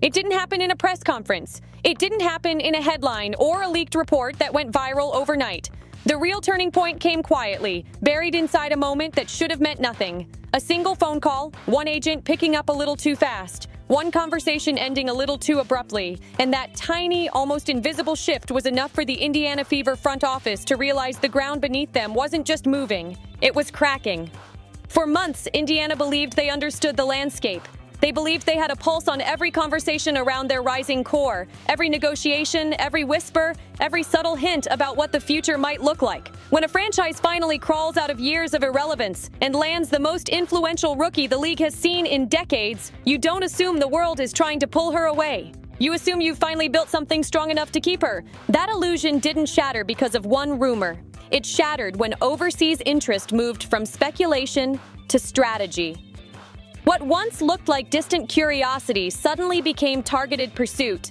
It didn't happen in a press conference. It didn't happen in a headline or a leaked report that went viral overnight. The real turning point came quietly, buried inside a moment that should have meant nothing. A single phone call, one agent picking up a little too fast, one conversation ending a little too abruptly, and that tiny, almost invisible shift was enough for the Indiana Fever front office to realize the ground beneath them wasn't just moving, it was cracking. For months, Indiana believed they understood the landscape. They believed they had a pulse on every conversation around their rising core, every negotiation, every whisper, every subtle hint about what the future might look like. When a franchise finally crawls out of years of irrelevance and lands the most influential rookie the league has seen in decades, you don't assume the world is trying to pull her away. You assume you've finally built something strong enough to keep her. That illusion didn't shatter because of one rumor. It shattered when overseas interest moved from speculation to strategy. What once looked like distant curiosity suddenly became targeted pursuit.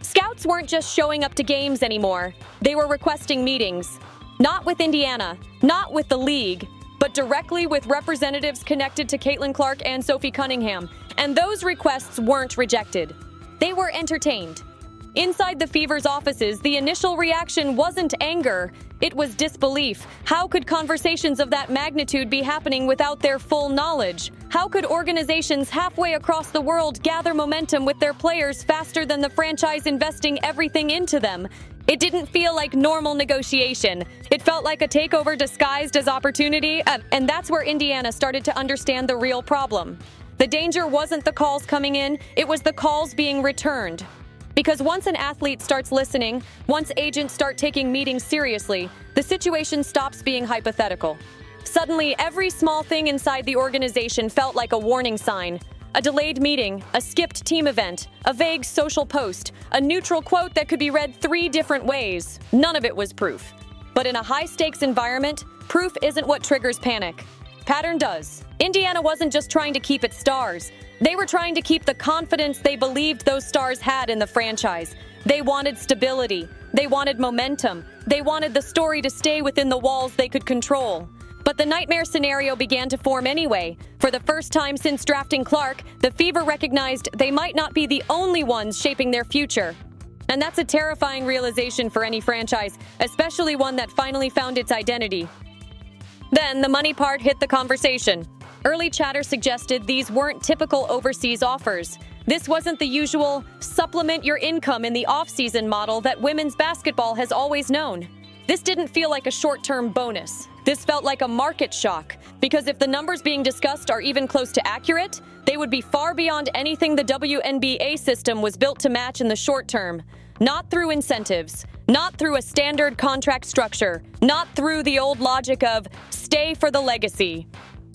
Scouts weren't just showing up to games anymore. They were requesting meetings. Not with Indiana, not with the league, but directly with representatives connected to Caitlin Clark and Sophie Cunningham. And those requests weren't rejected. They were entertained. Inside the Fever's offices, the initial reaction wasn't anger. It was disbelief. How could conversations of that magnitude be happening without their full knowledge? How could organizations halfway across the world gather momentum with their players faster than the franchise investing everything into them? It didn't feel like normal negotiation. It felt like a takeover disguised as opportunity, and that's where Indiana started to understand the real problem. The danger wasn't the calls coming in, it was the calls being returned. Because once an athlete starts listening, once agents start taking meetings seriously, the situation stops being hypothetical. Suddenly, every small thing inside the organization felt like a warning sign. A delayed meeting, a skipped team event, a vague social post, a neutral quote that could be read 3 different ways. None of it was proof. But in a high-stakes environment, proof isn't what triggers panic. Pattern does. Indiana wasn't just trying to keep its stars. They were trying to keep the confidence they believed those stars had in the franchise. They wanted stability. They wanted momentum. They wanted the story to stay within the walls they could control. But the nightmare scenario began to form anyway. For the first time since drafting Clark, the Fever recognized they might not be the only ones shaping their future. And that's a terrifying realization for any franchise, especially one that finally found its identity. Then the money part hit the conversation. Early chatter suggested these weren't typical overseas offers. This wasn't the usual supplement your income in the off-season model that women's basketball has always known. This didn't feel like a short-term bonus. This felt like a market shock, because if the numbers being discussed are even close to accurate, they would be far beyond anything the WNBA system was built to match in the short term. Not through incentives, not through a standard contract structure, not through the old logic of stay for the legacy.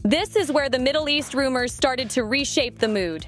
This is where the Middle East rumors started to reshape the mood.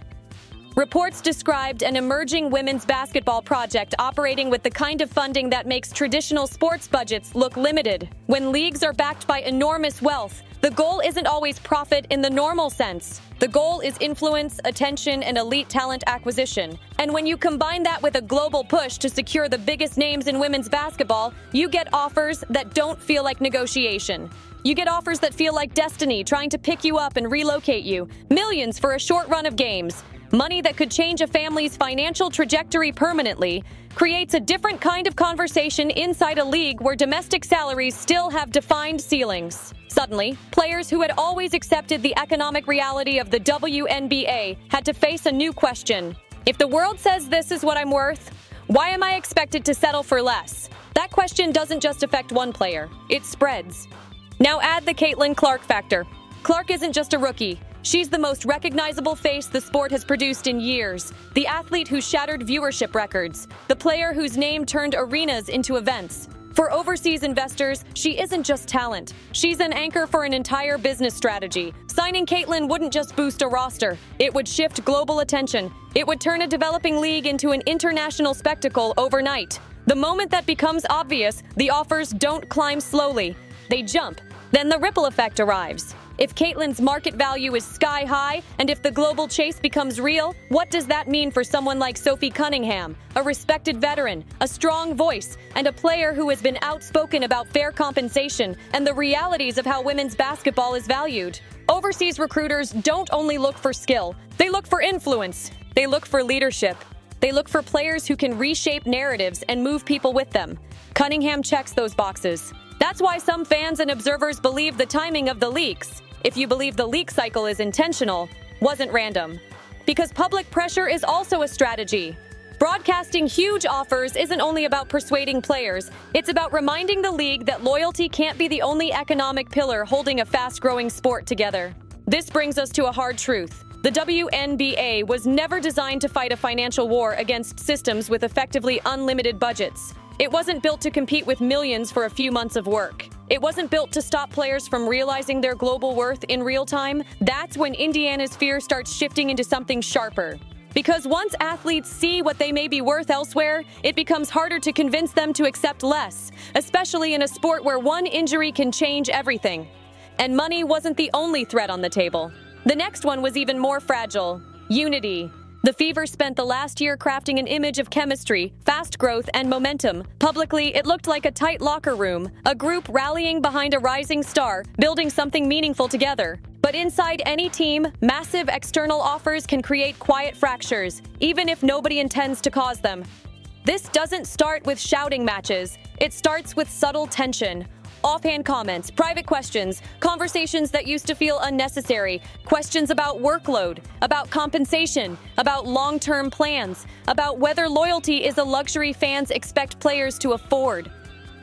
Reports described an emerging women's basketball project operating with the kind of funding that makes traditional sports budgets look limited. When leagues are backed by enormous wealth, the goal isn't always profit in the normal sense. The goal is influence, attention, and elite talent acquisition. And when you combine that with a global push to secure the biggest names in women's basketball, you get offers that don't feel like negotiation. You get offers that feel like destiny trying to pick you up and relocate you. Millions for a short run of games. Money that could change a family's financial trajectory permanently creates a different kind of conversation inside a league where domestic salaries still have defined ceilings. Suddenly, players who had always accepted the economic reality of the WNBA had to face a new question. If the world says this is what I'm worth, why am I expected to settle for less? That question doesn't just affect one player, it spreads. Now add the Caitlin Clark factor. Clark isn't just a rookie. She's the most recognizable face the sport has produced in years. The athlete who shattered viewership records. The player whose name turned arenas into events. For overseas investors, she isn't just talent. She's an anchor for an entire business strategy. Signing Caitlin wouldn't just boost a roster. It would shift global attention. It would turn a developing league into an international spectacle overnight. The moment that becomes obvious, the offers don't climb slowly. They jump. Then the ripple effect arrives. If Caitlin's market value is sky high, and if the global chase becomes real, what does that mean for someone like Sophie Cunningham, a respected veteran, a strong voice, and a player who has been outspoken about fair compensation and the realities of how women's basketball is valued? Overseas recruiters don't only look for skill, they look for influence. They look for leadership. They look for players who can reshape narratives and move people with them. Cunningham checks those boxes. That's why some fans and observers believe the timing of the leaks, if you believe the leak cycle is intentional, wasn't random. Because public pressure is also a strategy. Broadcasting huge offers isn't only about persuading players, it's about reminding the league that loyalty can't be the only economic pillar holding a fast-growing sport together. This brings us to a hard truth. The WNBA was never designed to fight a financial war against systems with effectively unlimited budgets. It wasn't built to compete with millions for a few months of work. It wasn't built to stop players from realizing their global worth in real time. That's when Indiana's fear starts shifting into something sharper. Because once athletes see what they may be worth elsewhere, it becomes harder to convince them to accept less, especially in a sport where one injury can change everything. And money wasn't the only threat on the table. The next one was even more fragile: unity. The Fever spent the last year crafting an image of chemistry, fast growth, and momentum. Publicly, it looked like a tight locker room, a group rallying behind a rising star, building something meaningful together. But inside any team, massive external offers can create quiet fractures, even if nobody intends to cause them. This doesn't start with shouting matches. It starts with subtle tension. Offhand comments, private questions, conversations that used to feel unnecessary, questions about workload, about compensation, about long-term plans, about whether loyalty is a luxury fans expect players to afford.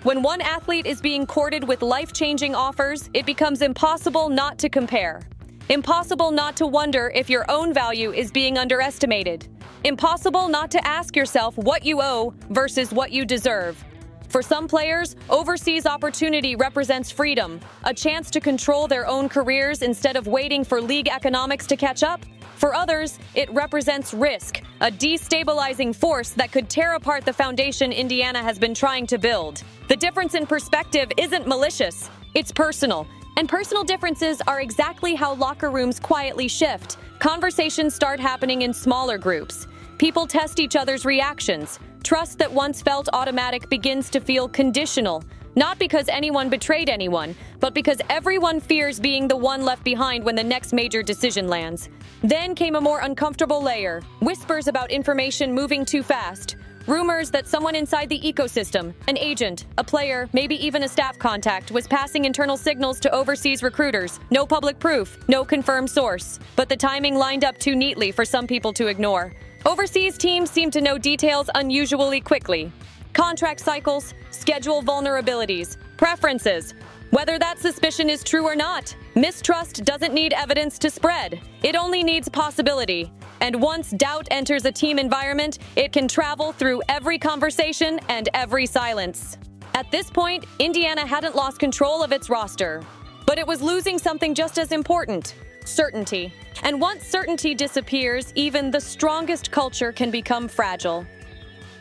When one athlete is being courted with life-changing offers, it becomes impossible not to compare. Impossible not to wonder if your own value is being underestimated. Impossible not to ask yourself what you owe versus what you deserve. For some players, overseas opportunity represents freedom, a chance to control their own careers instead of waiting for league economics to catch up. For others, it represents risk, a destabilizing force that could tear apart the foundation Indiana has been trying to build. The difference in perspective isn't malicious, it's personal. And personal differences are exactly how locker rooms quietly shift. Conversations start happening in smaller groups. People test each other's reactions. Trust that once felt automatic begins to feel conditional, not because anyone betrayed anyone, but because everyone fears being the one left behind when the next major decision lands. Then came a more uncomfortable layer: whispers about information moving too fast, rumors that someone inside the ecosystem, an agent, a player, maybe even a staff contact, was passing internal signals to overseas recruiters. No public proof, no confirmed source, but the timing lined up too neatly for some people to ignore. Overseas teams seem to know details unusually quickly. Contract cycles, schedule vulnerabilities, preferences. Whether that suspicion is true or not, mistrust doesn't need evidence to spread. It only needs possibility. And once doubt enters a team environment, it can travel through every conversation and every silence. At this point, Indiana hadn't lost control of its roster, but it was losing something just as important: certainty. And once certainty disappears, even the strongest culture can become fragile.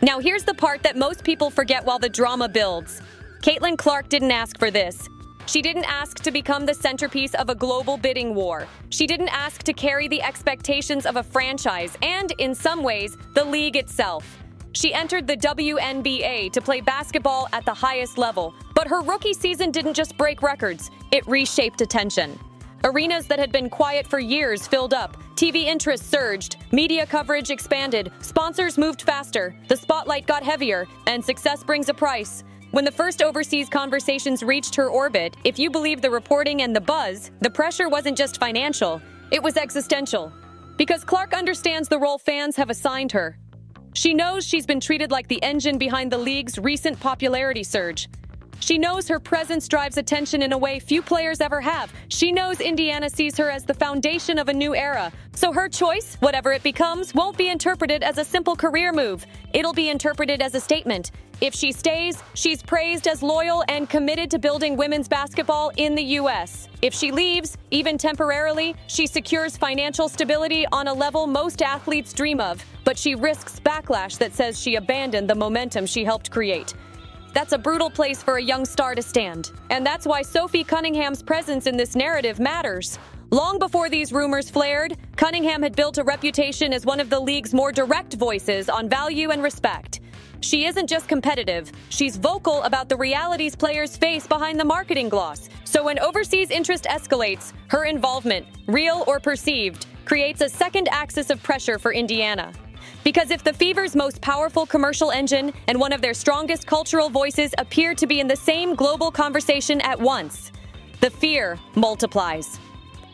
Now here's the part that most people forget while the drama builds. Caitlin Clark didn't ask for this. She didn't ask to become the centerpiece of a global bidding war. She didn't ask to carry the expectations of a franchise and, in some ways, the league itself. She entered the WNBA to play basketball at the highest level, but her rookie season didn't just break records, it reshaped attention. Arenas that had been quiet for years filled up, TV interest surged, media coverage expanded, sponsors moved faster, the spotlight got heavier, and success brings a price. When the first overseas conversations reached her orbit, if you believe the reporting and the buzz, the pressure wasn't just financial, it was existential. Because Clark understands the role fans have assigned her. She knows she's been treated like the engine behind the league's recent popularity surge. She knows her presence drives attention in a way few players ever have. She knows Indiana sees her as the foundation of a new era. So her choice, whatever it becomes, won't be interpreted as a simple career move. It'll be interpreted as a statement. If she stays, she's praised as loyal and committed to building women's basketball in the U.S. If she leaves, even temporarily, she secures financial stability on a level most athletes dream of. But she risks backlash that says she abandoned the momentum she helped create. That's a brutal place for a young star to stand. And that's why Sophie Cunningham's presence in this narrative matters. Long before these rumors flared, Cunningham had built a reputation as one of the league's more direct voices on value and respect. She isn't just competitive, she's vocal about the realities players face behind the marketing gloss. So when overseas interest escalates, her involvement, real or perceived, creates a second axis of pressure for Indiana. Because if the Fever's most powerful commercial engine and one of their strongest cultural voices appear to be in the same global conversation at once, the fear multiplies.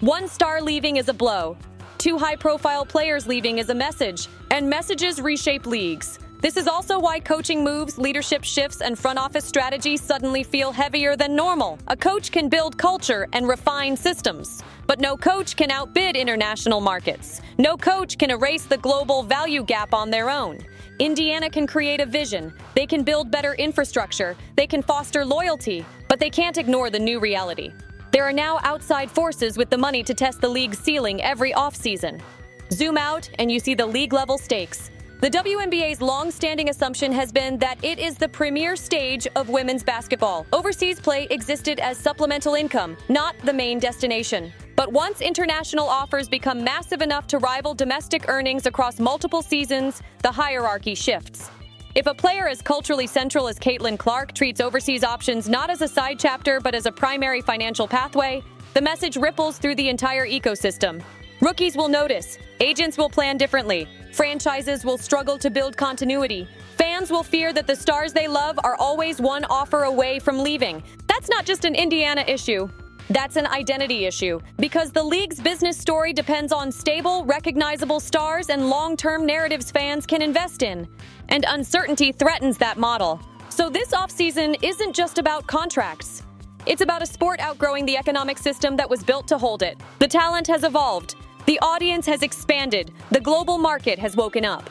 One star leaving is a blow. Two high-profile players leaving is a message, and messages reshape leagues. This is also why coaching moves, leadership shifts, and front office strategy suddenly feel heavier than normal. A coach can build culture and refine systems, but no coach can outbid international markets. No coach can erase the global value gap on their own. Indiana can create a vision. They can build better infrastructure. They can foster loyalty, but they can't ignore the new reality. There are now outside forces with the money to test the league's ceiling every offseason. Zoom out and you see the league-level stakes. The WNBA's long-standing assumption has been that it is the premier stage of women's basketball. Overseas play existed as supplemental income, not the main destination. But once international offers become massive enough to rival domestic earnings across multiple seasons, the hierarchy shifts. If a player as culturally central as Caitlin Clark treats overseas options not as a side chapter but as a primary financial pathway, the message ripples through the entire ecosystem. Rookies will notice, agents will plan differently, franchises will struggle to build continuity, fans will fear that the stars they love are always one offer away from leaving. That's not just an Indiana issue. That's an identity issue, because the league's business story depends on stable, recognizable stars and long-term narratives fans can invest in. And uncertainty threatens that model. So this offseason isn't just about contracts. It's about a sport outgrowing the economic system that was built to hold it. The talent has evolved. The audience has expanded. The global market has woken up.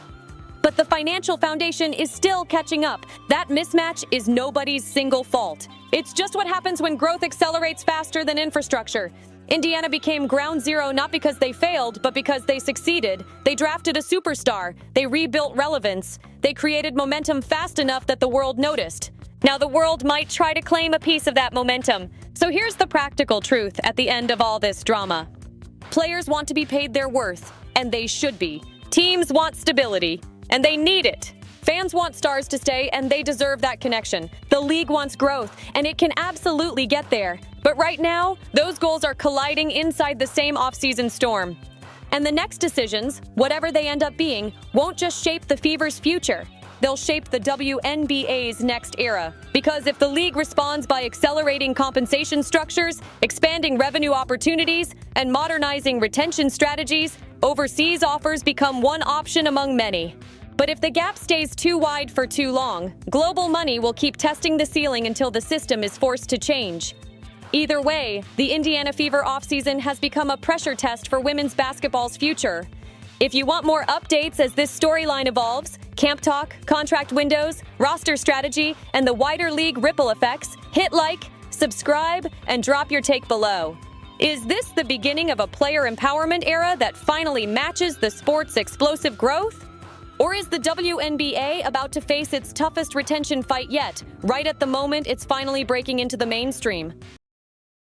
But the financial foundation is still catching up. That mismatch is nobody's single fault. It's just what happens when growth accelerates faster than infrastructure. Indiana became ground zero not because they failed, but because they succeeded. They drafted a superstar. They rebuilt relevance. They created momentum fast enough that the world noticed. Now the world might try to claim a piece of that momentum. So here's the practical truth at the end of all this drama. Players want to be paid their worth, and they should be. Teams want stability, and they need it. Fans want stars to stay, and they deserve that connection. The league wants growth, and it can absolutely get there. But right now, those goals are colliding inside the same offseason storm. And the next decisions, whatever they end up being, won't just shape the Fever's future. They'll shape the WNBA's next era. Because if the league responds by accelerating compensation structures, expanding revenue opportunities, and modernizing retention strategies, overseas offers become one option among many. But if the gap stays too wide for too long, global money will keep testing the ceiling until the system is forced to change. Either way, the Indiana Fever offseason has become a pressure test for women's basketball's future. If you want more updates as this storyline evolves, camp talk, contract windows, roster strategy, and the wider league ripple effects, hit like, subscribe, and drop your take below. Is this the beginning of a player empowerment era that finally matches the sport's explosive growth? Or is the WNBA about to face its toughest retention fight yet, right at the moment it's finally breaking into the mainstream?